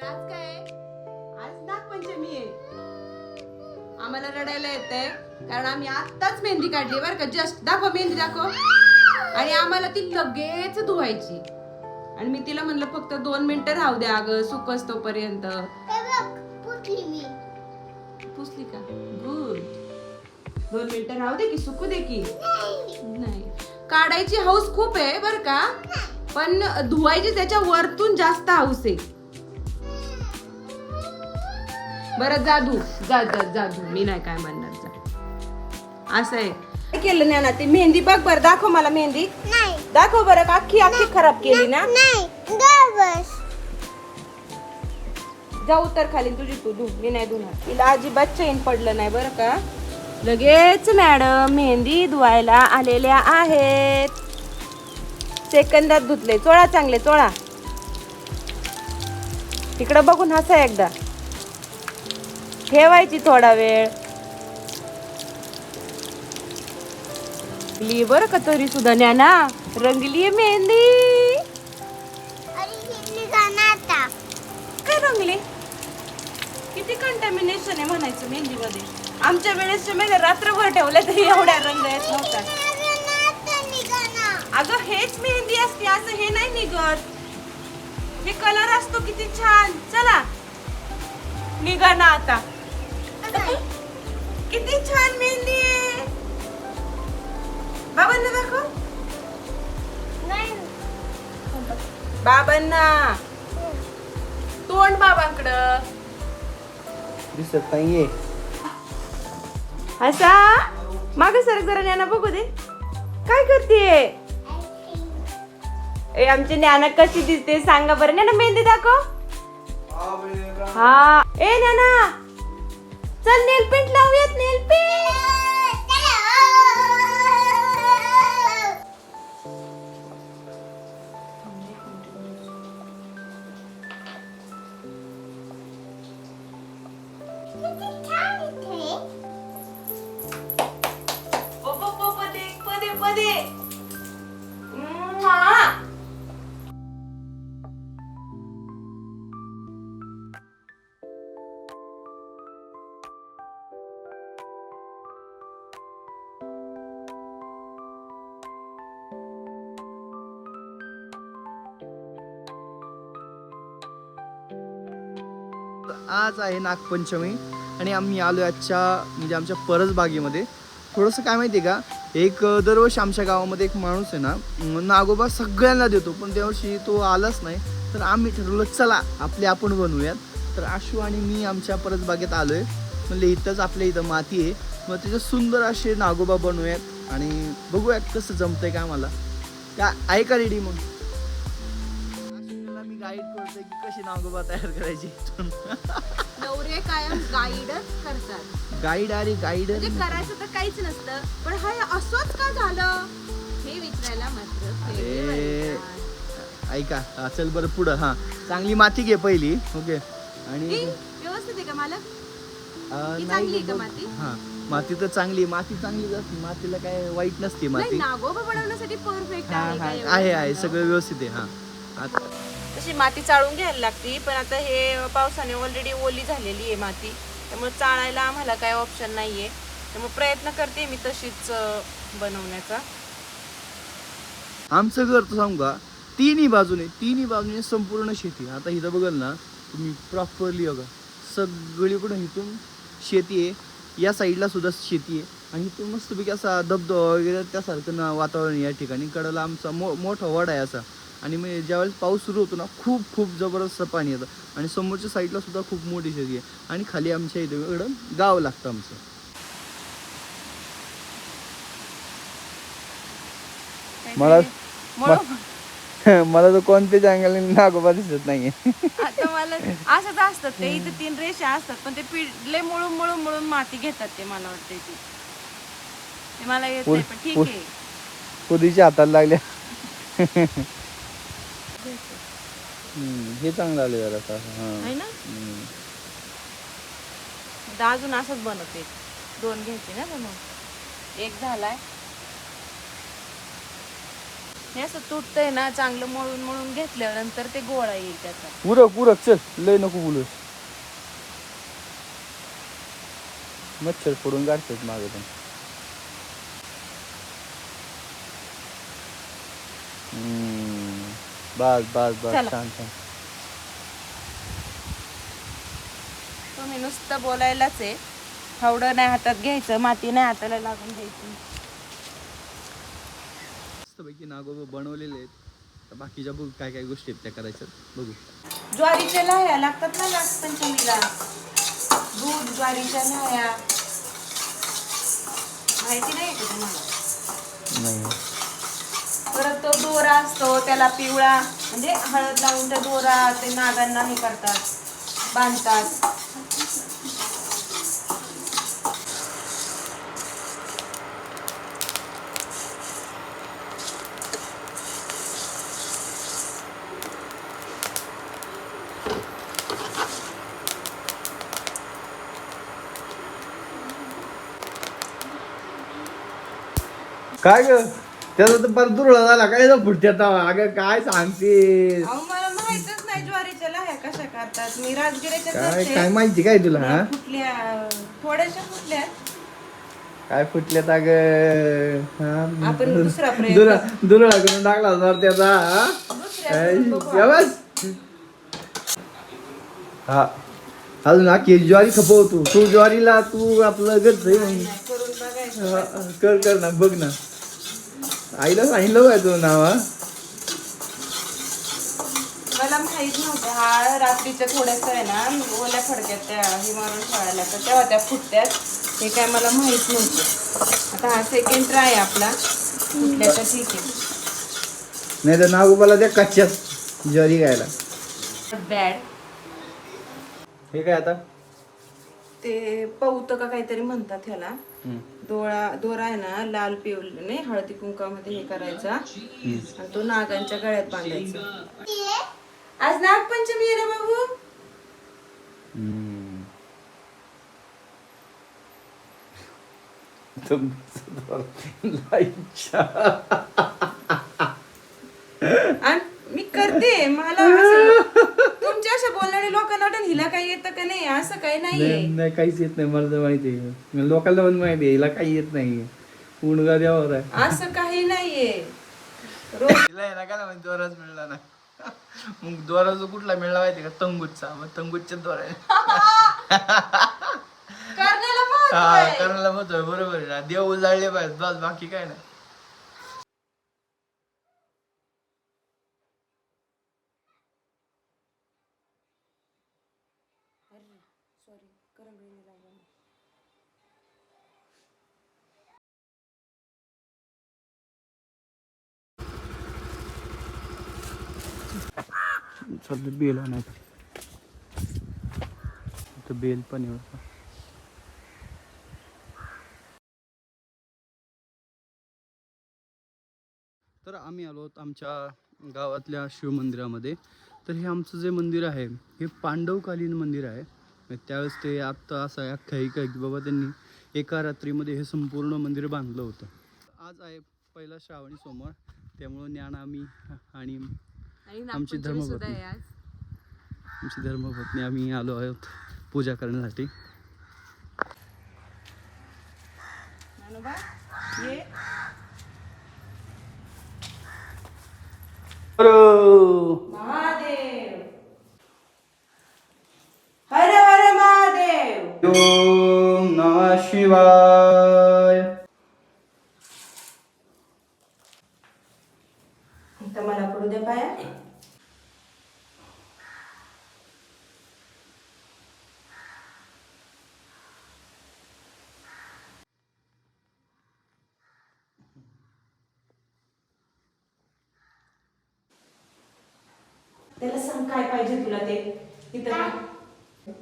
आज काय आहे? आज नागपंचमी आहे. आम्हाला रडायला येतंय कारण आम्ही आत्ताच मेहंदी काढली बरं का. जस्ट दाखव मेहंदी दाखव. आणि आम्हाला ती लगेच धुवायची. आणि मी तिला म्हणलं फक्त 2 मिनिटं राहू द्या अगं सुकस तोपर्यंत. पुसली का? गुड. 2 मिनिटं राहू दे की सुकू दे की. नाही काढायची हौस खूप आहे बरं का, पण धुवायची त्याच्या वरतून जास्त हौस आहे. बरं जादू जादू मी नाही काय म्हणणार जा. असं आहे. काय केलं ज्ञाना ती मेहंदी बघ बरं. दाखव मला मेहंदी. दाखव बरं का अख्खी खराब केली ना. जाऊ तर खाली तुझी तू धु. मी नाही धुणार. तिला अजिबात चैन पडलं नाही बरं का. लगेच मॅडम मेहंदी धुवायला आलेल्या आहेत. सेकंदात धुतले. चोळा चांगले चोळा. तिकडं बघून हसा एकदा. ठेवायची थोडा वेळ. रंगली बरं का तरी सुद्धा ज्ञाना. रंगली मेहंदी. काय रंगली? किती कंटॅमिनेशन आहे म्हणायचं मेहंदीमध्ये. आमच्या वेळेस मेहंदी रात्रभर ठेवल्या तरी एवढ्या रंग येत नव्हता. अगं हेच मेहंदी असते असं हे नाही निघत. हे कलर असतो किती छान. चला निघा ना आता. किती छान मेहंदी आहे. बाबांना दाखव. बाबांना तोंड बाबांकडं दिसत नाहीये. असा माग सरक जरा ज्ञाना बघू दे. काय करतेय? ए आमची ज्ञाना कशी दिसते सांगा बरं. ज्ञाना मेहंदी दाखव. हा ए ज्ञाना चल नेल पेंट लावूयात. नेल पेंट पदे. आज आहे नागपंचमी आणि आम्ही आलो आमच्या परसबागेमध्ये. थोडंसं काय माहिती आहे का, एक दरवर्षी आमच्या गावामध्ये एक माणूस आहे ना नागोबा सगळ्यांना देतो, पण त्यावर्षी तो आलाच नाही. तर आम्ही ठरवलं चला आपण बनवूयात. तर आशू आणि मी आमच्या परसबागेत आलो आहे. म्हणलं इथंच आपल्या इथं माती आहे, मग त्याचे सुंदर असे नागोबा बनवूयात आणि बघूयात कसं जमतंय का आम्हाला. का आहे का रेडी? मग मी गाईड करतोय की कशी नागोबा तयार करायची. नवरे कायम गाईडच करतात. गाईड अरे गाईड म्हणजे करायचं तर काहीच नसतं, पण हा असंच का झालं हे विचारायला मात्र ऐका. चल बरं पुढं. हा चांगली माती घे पहिली. ओके. आणि व्यवस्थित आहे का मालक? नाही चांगली का माती? हा माती तर चांगली. माती चांगलीच असते. मातीला काय वाईट नसते माती. नागोबा बनवण्यासाठी परफेक्ट आहे सगळं व्यवस्थित आहे. हा आता तशी माती चाळून घ्यायला लागती, पण आता हे पावसाने ऑलरेडी ओली झालेली आहे माती, त्यामुळे चाळायला आम्हाला काही ऑप्शन नाहीये. त्यामुळे प्रयत्न करते मी तशीच बनवण्याचा. आमचं घर तर सांगू का तिन्ही बाजूने संपूर्ण शेती. आता इथं बघाल ना तुम्ही प्रॉपरली बघा सगळीकडून इथून शेती आहे. या साईडला सुद्धा शेती आहे आणि इथून मस्तपैकी असा धबधबा वगैरे त्यासारखं ना वातावरण. या ठिकाणी कडेला आमचा मोठा वडा आहे असा. आणि मग ज्यावेळेस पाऊस सुरू होतो ना खूप जबरदस्त पाणी येतं. आणि समोरच्या साईडला सुद्धा खूप मोठी शेती आहे. आणि खाली आमच्या इकडं गाव लागतं आमचं. मला तर कोणत्याच अँगलने नागोबा दिसत नाहीये. आता मला असंच असतात ते. इथे 3 रेषा असतात, पण ते पिडले मळून माती घेतात ते. मला वाटते ते मला येत नाही, पण ठीक आहे. पुदीच्या हाताला लागल्या. हे चांगलं आलं जरा. आहे ना. अजून असंच बनवते. 2 घ्यायचे ना. मग एक झालाय. हे असं तुटतंय ना, चांगलं मळून मळून घेतल्यानंतर ते गोळा येईल त्याचा. उरक चल, लय नको बोलू. मच्छर फोडून काढतात मागे पण. बस बस बस, चला. छान छान. तुम्ही नुसतं बोलायलाच आहे. फावडं नाही हातात घ्यायचं, माती नाही हाताला लागून द्यायची. मस्तपैकी नागोबा बनवलेले आहेत. तर बाकीच्या बघू काय काय गोष्टी आहेत त्या करायच्या, बघू. ज्वारीच्या लाह्या लागतात ना नागपंचमीला. दूध, ज्वारीच्या लाह्या माहिती नाही का तुम्हाला? नाही. परत तो दोरा असतो त्याला पिवळा, म्हणजे हळद लावून त्या दोरा ते नागांना हे करतात, बांधतात. काय ग, त्याचा तर परत दुरळा झाला काय पुढच्या. अगं काय सांगते, अहो मला माहितच नाही ज्वारीच्या लाह्या कशा करतात. मी राजगिऱ्याच्या काय करते. काय माहिती काय तुला? हा, फुटल्या, थोड्याशा फुटल्या. काय फुटल्यात अगं? आपण दुसरा प्रयत्न दुरळा करून टाकला जर त्याचा. दुसऱ्या करून बघू आपण. बस हा, अजून आखी ज्वारी खपवतो तू. ज्वारीला तू आपलं घरचं नाही, करून बघायचं. कर ना, बघ ना. आईला सांगितलं काय तुझं नाव? मला माहित नव्हतं. हा रात्रीच्या थोड्यास आहे ना ओल्या फडक्यात त्या हे मारून ठेवायला लागतं, तेव्हा त्या फुटत्यात. हे काय मला माहित नव्हतं. आता हा सेकंड ट्राय आपला. फुटल्या तर ठीक आहे. नाही तर नागोबाला त्या कच्च्यात ज्वारी घ्यायला. बॅड हे काय आता? ते पौत का काहीतरी म्हणतात ह्याला. दोरा आहे ना, लाल पिवळीने हळदी कुंकामध्ये हे करायचा आणि तो नागांच्या गळ्यात बांधायचा. आज नागपंचमी आहे रे बाबू. आणि मी करते. मला असं तुमच्या अशा बोलणारे लोकांना वाटतं हिला काही येतं का नाही, असं काही नाहीये. नाही, काहीच येत नाही. मला तर माहिती आहे, लोकांना पण माहिती आहे हिला काही येत नाही. उणगा द्यावर आहे. असं काही नाहीये. दोराच मिळला ना. मग दोरा जो कुठला मिळला माहिती का? तंगूचा. मग तंगूच्या दोरा करण्याला महत्व आहे. करायला महत्व आहे. बरोबर आहे ना. देव उजाळले पाहिजे बस, बाकी काय नाही. सध्या बेल नाही तर बेल पण आहे. तर आम्ही आलो आहोत आमच्या गावातल्या शिवमंदिरामध्ये. तर हे आमचं जे मंदिर आहे हे पांडवकालीन मंदिर आहे. त्यावेळेस ते आत्ता असं आख्यायिका आहे की बाबा त्यांनी एका रात्रीमध्ये हे संपूर्ण मंदिर बांधलं होतं. आज आहे पहिला श्रावणी सोमवार, त्यामुळं ज्ञान आम्ही आणि आमची धर्मपत्नी आम्ही आलो आहोत पूजा करण्यासाठी. महादेव, हर हर महादेव. ओम नमः शिवाय. तर मला पडू द्या पाया. त्याला सांग काय पाहिजे तुला ते. इथं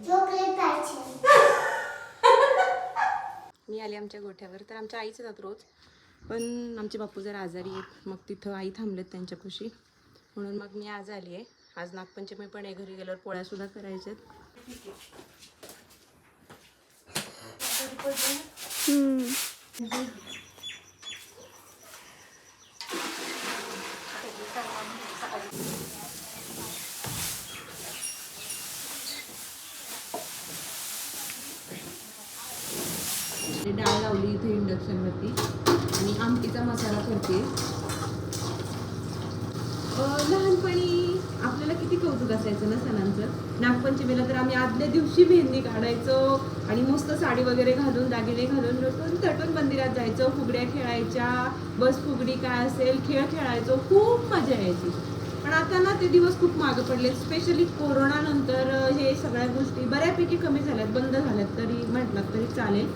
चॉकलेट पाहिजे. मी आले आमच्या गोठ्यावर. तर आमच्या आईच जात रोज, पण आमचे बापू जरा आजारी आहेत. मग तिथं आई थांबलेत त्यांच्यापाशी, म्हणून मग मी आज आली आहे. आज नागपंचमी पण आहे. घरी गेल्यावर पोळ्या सुद्धा करायच्यात. डाळ लावली इथे इंडक्शनवरती आणि आमटीचा मसाला करते. लहानपणी आपल्याला किती कौतुक असायचं ना सणांचं. नागपंचमीला तर आम्ही आदल्या दिवशी मेहंदी काढायचो आणि मस्त साडी वगैरे घालून दागिने घालून नटून तटून मंदिरात जायचो, फुगड्या खेळायच्या, बस फुगडी काय असेल खेळ खेळायचो, खूप मजा यायची. पण आता ना ते दिवस खूप मागे पडले. स्पेशली कोरोना नंतर हे सगळ्या गोष्टी बऱ्यापैकी कमी झाल्यात, बंद झाल्यात तरी म्हटलं तरी चालेल.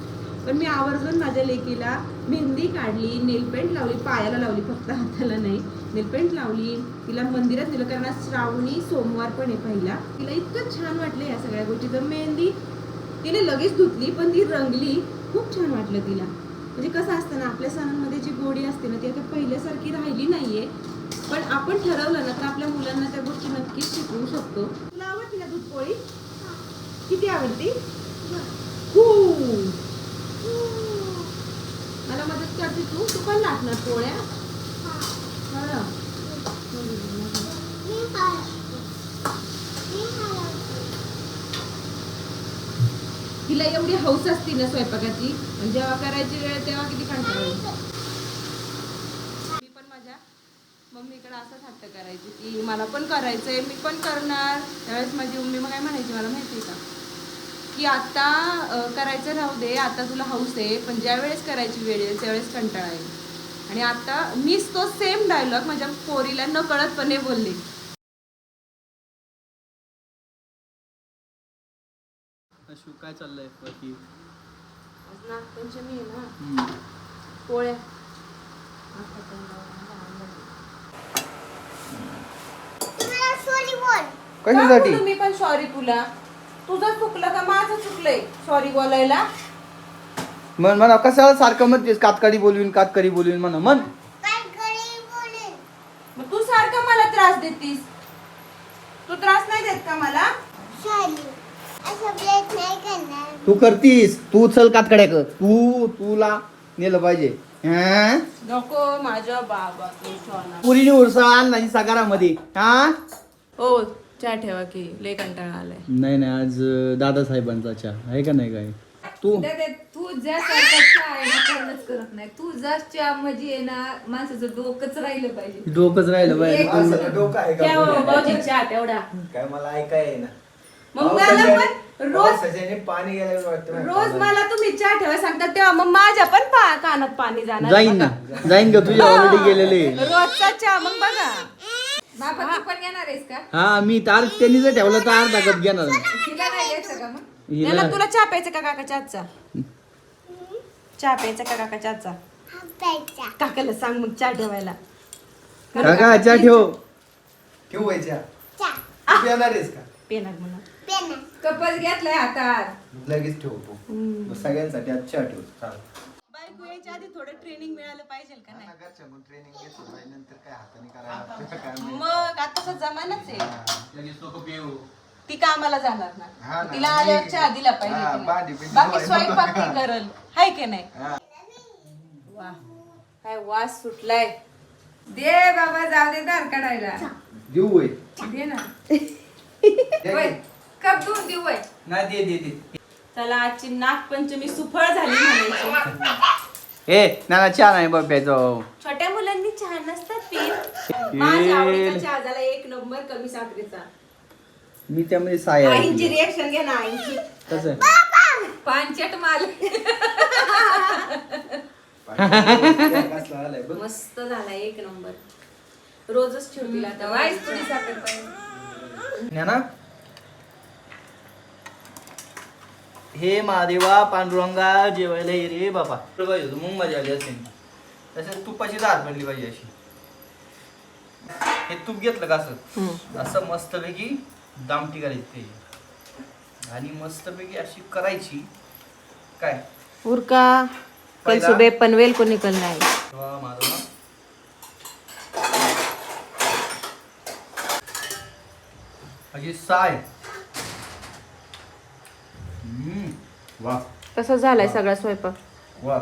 पण मी आवर्जून माझ्या लेकीला मेहंदी काढली, नेलपेंट लावली, पायाला लावली फक्त, हाताला नाही. नेलपेंट लावली, तिला मंदिरात नेलं कारण आज श्रावणी सोमवार पण आहे पहिला. तिला इतकं छान वाटलं या सगळ्या गोष्टी. तर मेहंदी तिने लगेच धुतली पण ती रंगली, खूप छान वाटलं तिला. म्हणजे कसं असतं ना आपल्या सणांमध्ये जी गोडी असते ना ती आता पहिल्यासारखी राहिली नाहीये. पण आपण ठरवलं ना तर आपल्या मुलांना त्या गोष्टी नक्कीच शिकवू शकतो. तुला आवडते ना दूध पोळी? किती आवडती? खूप. मला मदत करते तू? तू पण लाटणार पोळ्या? हा. तिला एवढी हौस असते ना स्वयंपाकाची, जेव्हा करायची वेळ तेव्हा किती कंटाळा येतो. मी पण माझ्या मम्मीकडे असंच हट्ट करायची की मला पण करायचंय, मी पण करणार. त्यावेळेस माझी मम्मी मग काय म्हणायची मला माहिती आहे का, की आता करायचं राहू दे, आता तुला हौस आहे, पण ज्या वेळेस करायची वेळ येईल त्यावेळेस कंटाळा येईल. आणि आता मीच तो सेम डायलॉग माझ्या पोरीला न कळतपणे बोलले. अशू काय चाललंय बाकी? आज नागपंचमी आहे ना, पोळ्या. कशासाठी? मी पण सॉरी तुला. तुझं चुकलं का माझं चुकलंय सॉरी बोलायला? मन म्हणा कशाला सारखं म्हणतेस कातकडी बोलवीन म्हणा मन. मग तू सारखं मला त्रास देतीस. तू त्रास नाही देत का मला? तू करतीस, तू चल कातकड्या कर, तुला नेलं पाहिजे. नको माझ्या बाबा तू सोना. पुरीने उरसा नाही सकारामध्ये. हो चहा ठेवा की लय कंटाळा आलाय. नाही आज दादासाहेबांचा चहा आहे का नाही काय? तू तू ज्या सारखा आहे ना कोणच करत नाही. तू जास्तच्या म्हणजे आहे ना माणसाचं डोकंच राहिलं पाहिजे. डोकंच राहिलं पाहिजे. डोकं आहे त्या का? भाऊजी चहा तेवढा. काय मला ऐकाय ना. मग मला पण रोज पाणी गेलं वाटतं. रोज मला तुम्ही चहा ठेवा सांगतात तेव्हा मग माझ्या पण कानात पाणी जाणार. जाईन का तुझ्या ऑलरेडी गेलेले. रोजचा चहा मग बघा. बाबा तू पण येणार आहेस का? हा मी तार त्यांनी जर ठेवला तर अर्धा कप घेणार. तिला नाही घ्यायचं का मग? त्याला तुला चहा प्यायचा का काकाच्या हातचा? चहा प्यायचा का काकाच्या हातचा? काकाला सांग मग चहा ठेवायला. काका चहा ठेव. ठेवायच्या तू येणार आहेस का? पेनाक म्हणा. कपच घेतलाय हातात. लगेच ठेवतो. मग सगळ्यांसाठी आज चहा ठेवतो. चालेल. बायको यायच्या आधी थोडं ट्रेनिंग मिळालं पाहिजे का नाही? ट्रेनिंग घेतो नंतर काय हाताने करायला. मग आताचा जमानाच आहे. लगेच नको पिऊ. ती कामाला जाणार हा ना, ना. तिला आल्यावर चहा दिला हा, पाहिजे भांडी तिला. बिंडी बाकी धुवायला स्वयंपाक नको. ती करल हाय की नाही? हा. वा काय वास सुटलाय. दे बाबा जाऊ दे दार काढायला. देऊ होय. दे ना. दे होय. की. कप धुवून देऊ होय. नाही दे. चला आजची नागपंचमी सुफळ झाली म्हणायची. ए नाना चहा नाही बघ प्यायचं. छोट्या मुलांनी चहा नसतात पीत. माझ्या आवडीचा चहा झाला एक नंबर कमी साखरेचा. मी त्यामध्ये साय आईंची रिएक्शन घे ना आईंची. कसं पांचट माल. कसला आलाय बघ. मस्त झाला एक नंबर. रोजच ठेवतील आता. वाईस थोडी साखर पाहिजे. ना हे महादेवा पांडुरंगा जेवायला ये रे बाबा. पाहिजे होतं मग मजा आली असेल. तसेच तुपाची दार बनली पाहिजे अशी. हे तूप घेतलं का असं मस्तपैकी दामटी करायची त्याची आणि मस्तपैकी अशी करायची काय उरका कल पहिला- सुबह पनवेल को निकलना है. वा माधवा. अशी साय. वा कसा झालाय सगळा स्वयंपाक? वा